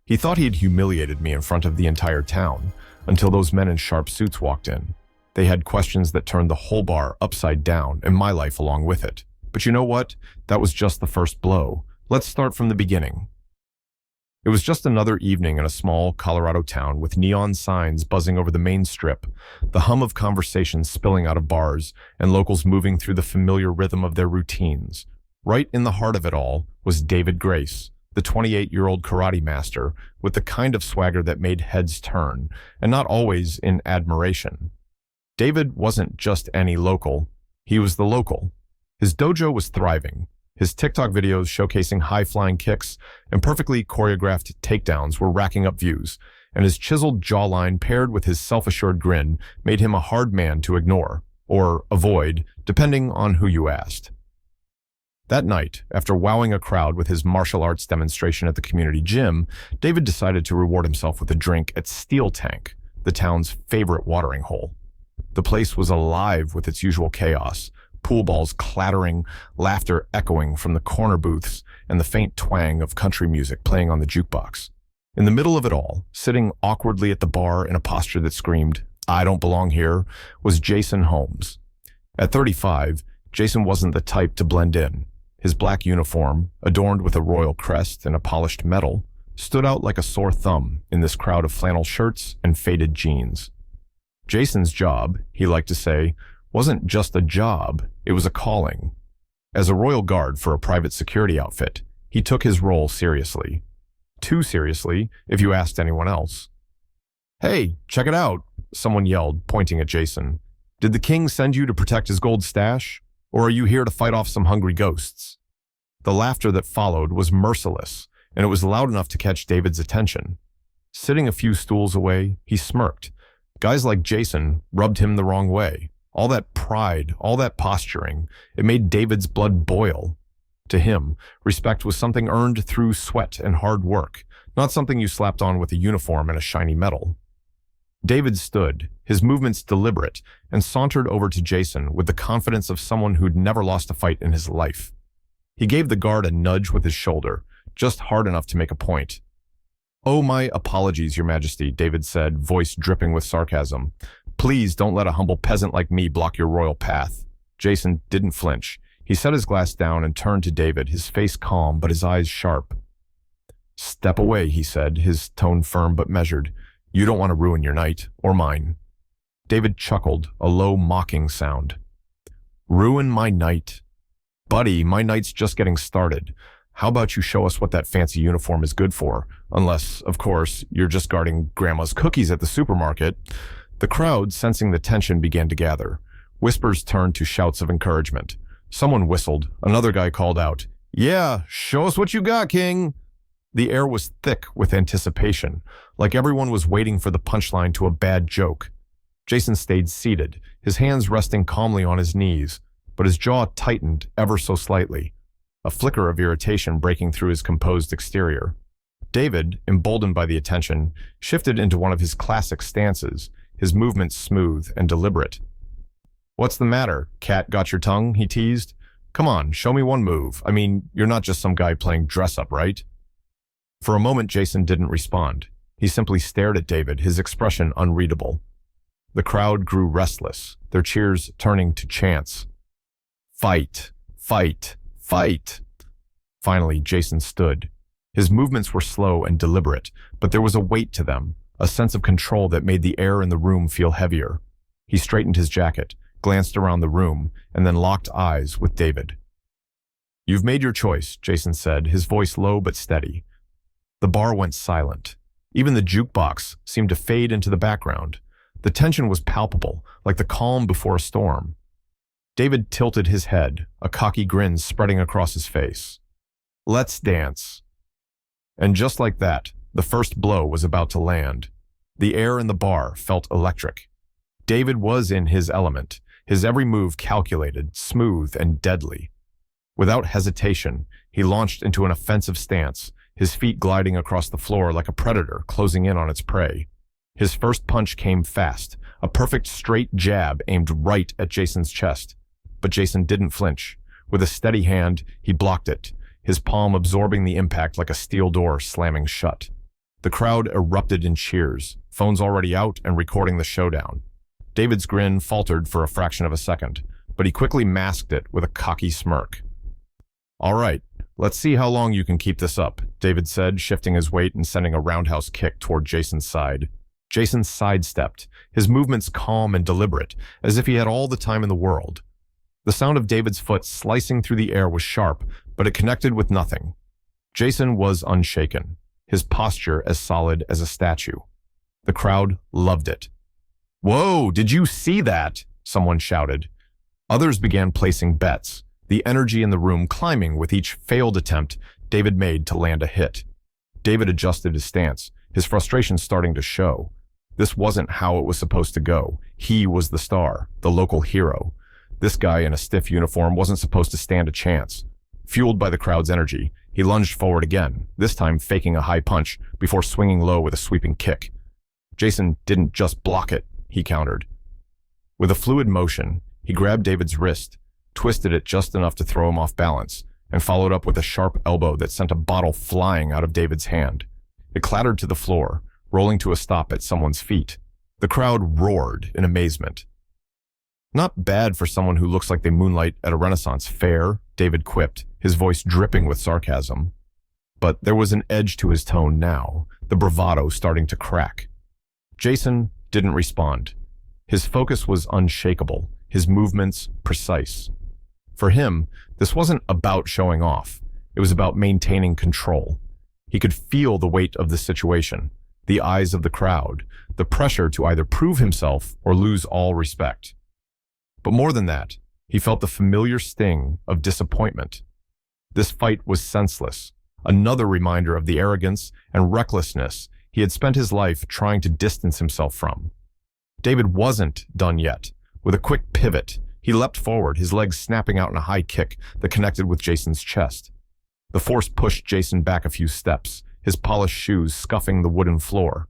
He thought he had humiliated me in front of the entire town, until those men in sharp suits walked in. They had questions that turned the whole bar upside down and my life along with it. But you know what? That was just the first blow. Let's start from the beginning. It was just another evening in a small Colorado town with neon signs buzzing over the main strip, the hum of conversations spilling out of bars, and locals moving through the familiar rhythm of their routines. Right in the heart of it all was David Grace, the 28-year-old karate master with the kind of swagger that made heads turn, and not always in admiration. David wasn't just any local, he was the local. His dojo was thriving. His TikTok videos showcasing high-flying kicks and perfectly choreographed takedowns were racking up views, and his chiseled jawline paired with his self-assured grin made him a hard man to ignore, or avoid, depending on who you asked. That night, after wowing a crowd with his martial arts demonstration at the community gym, David decided to reward himself with a drink at Steel Tank, the town's favorite watering hole. The place was alive with its usual chaos, pool balls clattering, laughter echoing from the corner booths, and the faint twang of country music playing on the jukebox. In the middle of it all, sitting awkwardly at the bar in a posture that screamed, "I don't belong here," was Jason Holmes. At 35, Jason wasn't the type to blend in. His black uniform, adorned with a royal crest and a polished medal, stood out like a sore thumb in this crowd of flannel shirts and faded jeans. Jason's job, he liked to say, wasn't just a job, it was a calling. As a royal guard for a private security outfit, he took his role seriously. Too seriously, if you asked anyone else. "Hey, check it out," someone yelled, pointing at Jason. "Did the king send you to protect his gold stash? Or are you here to fight off some hungry ghosts?" The laughter that followed was merciless, and it was loud enough to catch David's attention. Sitting a few stools away, he smirked. Guys like Jason rubbed him the wrong way. All that pride, all that posturing, it made David's blood boil. To him, respect was something earned through sweat and hard work, not something you slapped on with a uniform and a shiny medal. David stood, his movements deliberate, and sauntered over to Jason with the confidence of someone who'd never lost a fight in his life. He gave the guard a nudge with his shoulder, just hard enough to make a point. "Oh, my apologies, Your Majesty," David said, voice dripping with sarcasm. "Please don't let a humble peasant like me block your royal path." Jason didn't flinch. He set his glass down and turned to David, his face calm but his eyes sharp. "Step away," he said, his tone firm but measured. "You don't want to ruin your night, or mine." David chuckled, a low, mocking sound. "Ruin my night? Buddy, my night's just getting started. How about you show us what that fancy uniform is good for? Unless, of course, you're just guarding Grandma's cookies at the supermarket." The crowd, sensing the tension, began to gather. Whispers turned to shouts of encouragement. Someone whistled. Another guy called out, "Yeah, show us what you got, King." The air was thick with anticipation, like everyone was waiting for the punchline to a bad joke. Jason stayed seated, his hands resting calmly on his knees, but his jaw tightened ever so slightly, a flicker of irritation breaking through his composed exterior. David, emboldened by the attention, shifted into one of his classic stances, his movements smooth and deliberate. "What's the matter? Cat got your tongue?" he teased. "Come on, show me one move. I mean, you're not just some guy playing dress-up, right?" For a moment, Jason didn't respond. He simply stared at David, his expression unreadable. The crowd grew restless, their cheers turning to chants. "Fight! Fight! Fight!" Finally, Jason stood. His movements were slow and deliberate, but there was a weight to them, a sense of control that made the air in the room feel heavier. He straightened his jacket, glanced around the room, and then locked eyes with David. "You've made your choice," Jason said, his voice low but steady. The bar went silent. Even the jukebox seemed to fade into the background. The tension was palpable, like the calm before a storm. David tilted his head, a cocky grin spreading across his face. "Let's dance." And just like that, the first blow was about to land. The air in the bar felt electric. David was in his element, his every move calculated, smooth, and deadly. Without hesitation, he launched into an offensive stance, his feet gliding across the floor like a predator closing in on its prey. His first punch came fast, a perfect straight jab aimed right at Jason's chest. But Jason didn't flinch. With a steady hand, he blocked it, his palm absorbing the impact like a steel door slamming shut. The crowd erupted in cheers, phones already out and recording the showdown. David's grin faltered for a fraction of a second, but he quickly masked it with a cocky smirk. "All right, let's see how long you can keep this up," David said, shifting his weight and sending a roundhouse kick toward Jason's side. Jason sidestepped, his movements calm and deliberate, as if he had all the time in the world. The sound of David's foot slicing through the air was sharp, but it connected with nothing. Jason was unshaken, his posture as solid as a statue. The crowd loved it. "Whoa, did you see that?" someone shouted. Others began placing bets, the energy in the room climbing with each failed attempt David made to land a hit. David adjusted his stance, his frustration starting to show. This wasn't how it was supposed to go. He was the star, the local hero. This guy in a stiff uniform wasn't supposed to stand a chance. Fueled by the crowd's energy, he lunged forward again, this time faking a high punch before swinging low with a sweeping kick. Jason didn't just block it, he countered. With a fluid motion, he grabbed David's wrist, twisted it just enough to throw him off balance, and followed up with a sharp elbow that sent a bottle flying out of David's hand. It clattered to the floor, rolling to a stop at someone's feet. The crowd roared in amazement. "Not bad for someone who looks like they moonlight at a Renaissance fair," David quipped, his voice dripping with sarcasm. But there was an edge to his tone now, the bravado starting to crack. Jason didn't respond. His focus was unshakable, his movements precise. For him, this wasn't about showing off. It was about maintaining control. He could feel the weight of the situation, the eyes of the crowd, the pressure to either prove himself or lose all respect. But more than that, he felt the familiar sting of disappointment. This fight was senseless, another reminder of the arrogance and recklessness he had spent his life trying to distance himself from. David wasn't done yet. With a quick pivot, he leapt forward, his legs snapping out in a high kick that connected with Jason's chest. The force pushed Jason back a few steps, his polished shoes scuffing the wooden floor.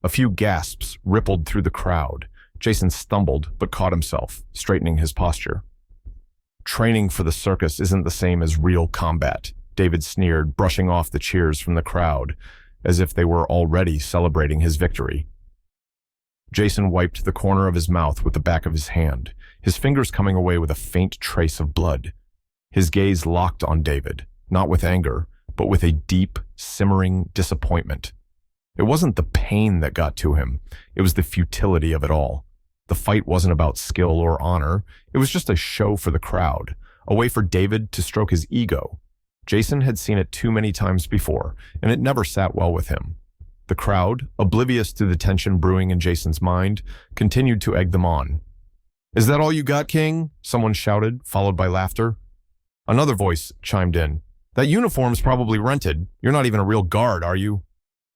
A few gasps rippled through the crowd. Jason stumbled, but caught himself, straightening his posture. "Training for the circus isn't the same as real combat," David sneered, brushing off the cheers from the crowd, as if they were already celebrating his victory. Jason wiped the corner of his mouth with the back of his hand, his fingers coming away with a faint trace of blood. His gaze locked on David, not with anger, but with a deep, simmering disappointment. It wasn't the pain that got to him, it was the futility of it all. The fight wasn't about skill or honor, it was just a show for the crowd, a way for David to stroke his ego. Jason had seen it too many times before, and it never sat well with him. The crowd, oblivious to the tension brewing in Jason's mind, continued to egg them on. "Is that all you got, King?" someone shouted, followed by laughter. Another voice chimed in. "That uniform's probably rented. You're not even a real guard, are you?"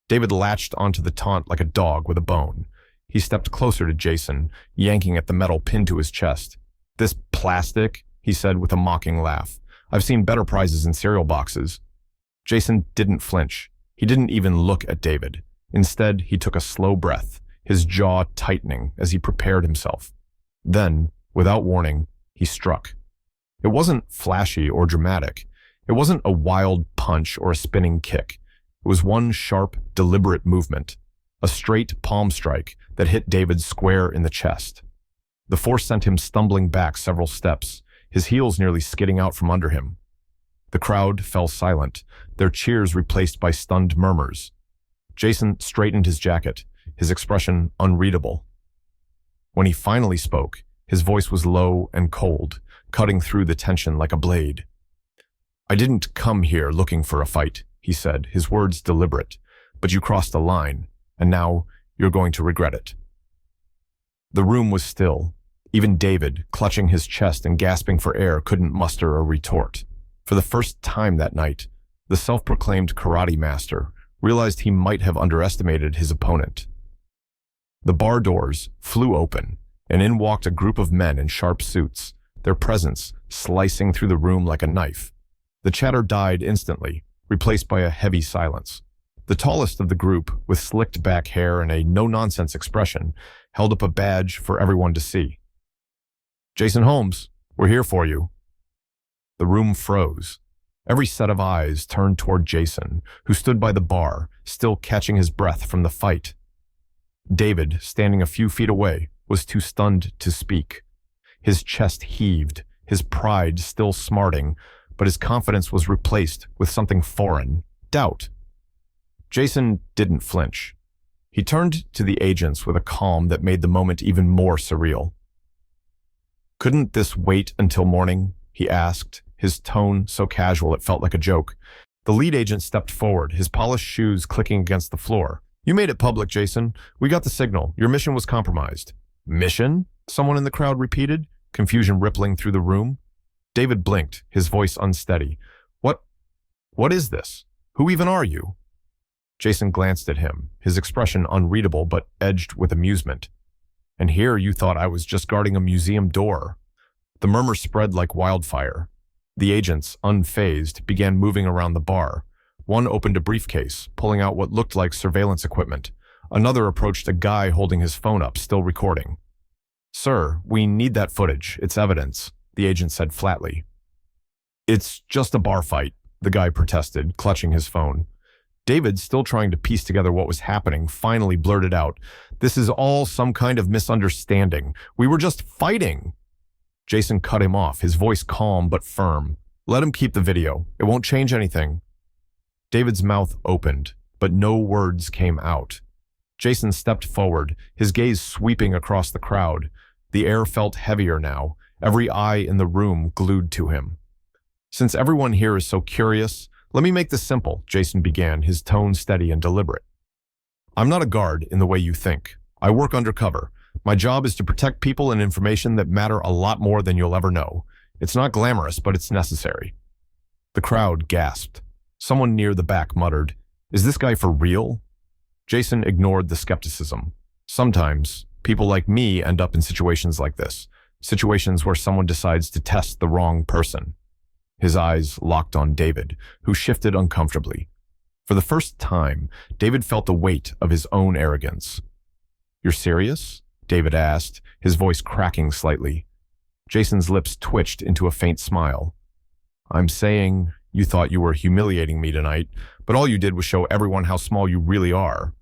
David latched onto the taunt like a dog with a bone. He stepped closer to Jason, yanking at the metal pinned to his chest. "This plastic?" he said with a mocking laugh. "I've seen better prizes in cereal boxes." Jason didn't flinch. He didn't even look at David. Instead, he took a slow breath, his jaw tightening as he prepared himself. Then, without warning, he struck. It wasn't flashy or dramatic. It wasn't a wild punch or a spinning kick. It was one sharp, deliberate movement, a straight palm strike that hit David square in the chest. The force sent him stumbling back several steps, his heels nearly skidding out from under him. The crowd fell silent, their cheers replaced by stunned murmurs. Jason straightened his jacket, his expression unreadable. When he finally spoke, his voice was low and cold, cutting through the tension like a blade. "I didn't come here looking for a fight," he said, his words deliberate, "but you crossed a line, and now you're going to regret it." The room was still. Even David, clutching his chest and gasping for air, couldn't muster a retort. For the first time that night, the self-proclaimed karate master realized he might have underestimated his opponent. The bar doors flew open, and in walked a group of men in sharp suits, their presence slicing through the room like a knife. The chatter died instantly, replaced by a heavy silence. The tallest of the group, with slicked back hair and a no-nonsense expression, held up a badge for everyone to see. "Jason Holmes, we're here for you." The room froze. Every set of eyes turned toward Jason, who stood by the bar, still catching his breath from the fight. David, standing a few feet away, was too stunned to speak. His chest heaved, his pride still smarting, but his confidence was replaced with something foreign, doubt. Jason didn't flinch. He turned to the agents with a calm that made the moment even more surreal. "Couldn't this wait until morning?" he asked, his tone so casual it felt like a joke. The lead agent stepped forward, his polished shoes clicking against the floor. "You made it public, Jason. We got the signal. Your mission was compromised." "Mission?" someone in the crowd repeated, confusion rippling through the room. David blinked, his voice unsteady. What is this? Who even are you?" Jason glanced at him, his expression unreadable but edged with amusement. "And here you thought I was just guarding a museum door." The murmur spread like wildfire. The agents, unfazed, began moving around the bar. One opened a briefcase, pulling out what looked like surveillance equipment. Another approached a guy holding his phone up, still recording. "Sir, we need that footage. It's evidence," the agent said flatly. "It's just a bar fight," the guy protested, clutching his phone. David, still trying to piece together what was happening, finally blurted out, "This is all some kind of misunderstanding. We were just fighting." Jason cut him off, his voice calm but firm. "Let him keep the video. It won't change anything." David's mouth opened, but no words came out. Jason stepped forward, his gaze sweeping across the crowd. The air felt heavier now, every eye in the room glued to him. "Since everyone here is so curious, let me make this simple," Jason began, his tone steady and deliberate. "I'm not a guard in the way you think. I work undercover. My job is to protect people and information that matter a lot more than you'll ever know. It's not glamorous, but it's necessary." The crowd gasped. Someone near the back muttered, "Is this guy for real?" Jason ignored the skepticism. "Sometimes, people like me end up in situations like this, situations where someone decides to test the wrong person." His eyes locked on David, who shifted uncomfortably. For the first time, David felt the weight of his own arrogance. "You're serious?" David asked, his voice cracking slightly. Jason's lips twitched into a faint smile. "I'm saying you thought you were humiliating me tonight, but all you did was show everyone how small you really are."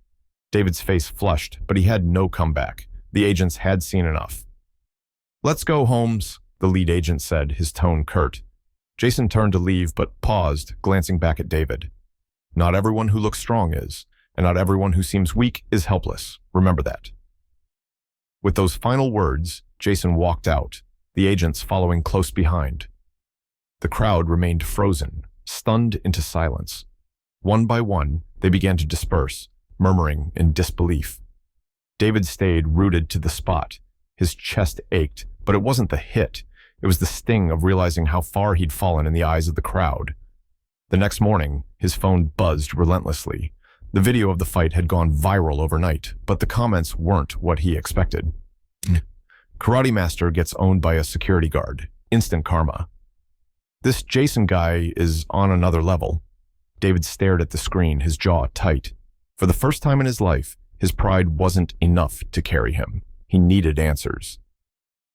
David's face flushed, but he had no comeback. The agents had seen enough. "Let's go, Holmes," the lead agent said, his tone curt. Jason turned to leave, but paused, glancing back at David. "Not everyone who looks strong is, and not everyone who seems weak is helpless. Remember that." With those final words, Jason walked out, the agents following close behind. The crowd remained frozen, stunned into silence. One by one, they began to disperse, murmuring in disbelief. David stayed rooted to the spot. His chest ached, but it wasn't the hit. It was the sting of realizing how far he'd fallen in the eyes of the crowd. The next morning, his phone buzzed relentlessly. The video of the fight had gone viral overnight, but the comments weren't what he expected. "Karate master gets owned by a security guard. Instant karma. This Jason guy is on another level." David stared at the screen, his jaw tight. For the first time in his life, his pride wasn't enough to carry him. He needed answers.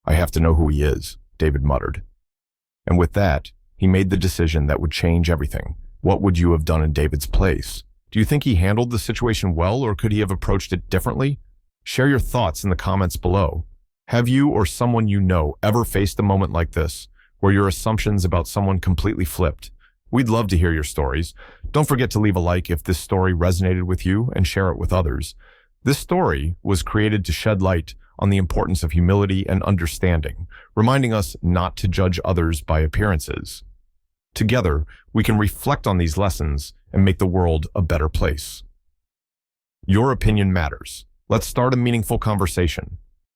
"I have to know who he is," David muttered. And with that, he made the decision that would change everything. What would you have done in David's place? Do you think he handled the situation well, or could he have approached it differently? Share your thoughts in the comments below. Have you or someone you know ever faced a moment like this, where your assumptions about someone completely flipped? We'd love to hear your stories. Don't forget to leave a like if this story resonated with you and share it with others. This story was created to shed light on the importance of humility and understanding, reminding us not to judge others by appearances. Together, we can reflect on these lessons and make the world a better place. Your opinion matters. Let's start a meaningful conversation.